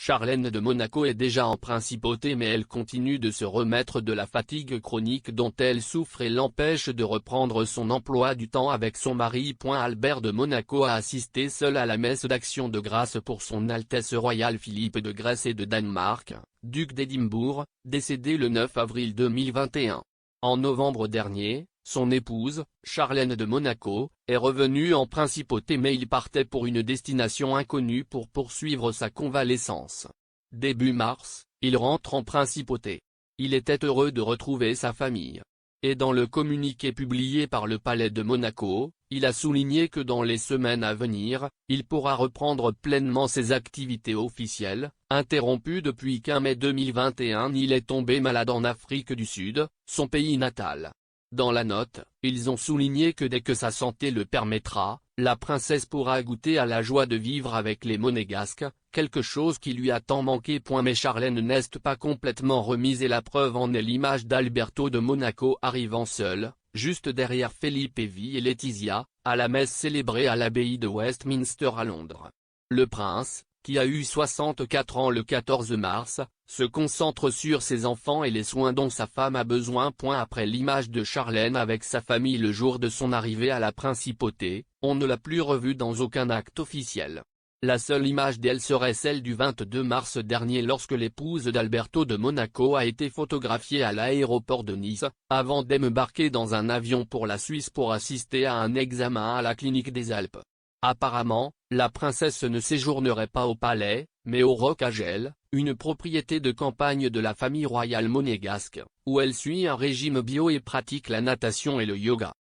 Charlène de Monaco est déjà en principauté mais elle continue de se remettre de la fatigue chronique dont elle souffre et l'empêche de reprendre son emploi du temps avec son mari. Albert de Monaco a assisté seul à la messe d'action de grâce pour son Altesse royale Philippe de Grèce et de Danemark, duc d'Édimbourg, décédé le 9 avril 2021. En novembre dernier, son épouse, Charlène de Monaco, est revenue en principauté mais il partait pour une destination inconnue pour poursuivre sa convalescence. Début mars, il rentre en principauté. Il était heureux de retrouver sa famille. Et dans le communiqué publié par le Palais de Monaco, il a souligné que dans les semaines à venir, il pourra reprendre pleinement ses activités officielles, interrompues depuis qu'en mai 2021 il est tombé malade en Afrique du Sud, son pays natal. Dans la note, ils ont souligné que dès que sa santé le permettra, la princesse pourra goûter à la joie de vivre avec les Monégasques, quelque chose qui lui a tant manqué. Mais Charlène n'est pas complètement remise et la preuve en est l'image d'Alberto de Monaco arrivant seul, juste derrière Philippe et Laetitia, à la messe célébrée à l'abbaye de Westminster à Londres. Le prince, qui a eu 64 ans le 14 mars, se concentre sur ses enfants et les soins dont sa femme a besoin. Après l'image de Charlène avec sa famille le jour de son arrivée à la principauté, on ne l'a plus revue dans aucun acte officiel. La seule image d'elle serait celle du 22 mars dernier lorsque l'épouse d'Alberto de Monaco a été photographiée à l'aéroport de Nice, avant d'embarquer dans un avion pour la Suisse pour assister à un examen à la clinique des Alpes. Apparemment, la princesse ne séjournerait pas au palais, mais au Roc Agel, une propriété de campagne de la famille royale monégasque, où elle suit un régime bio et pratique la natation et le yoga.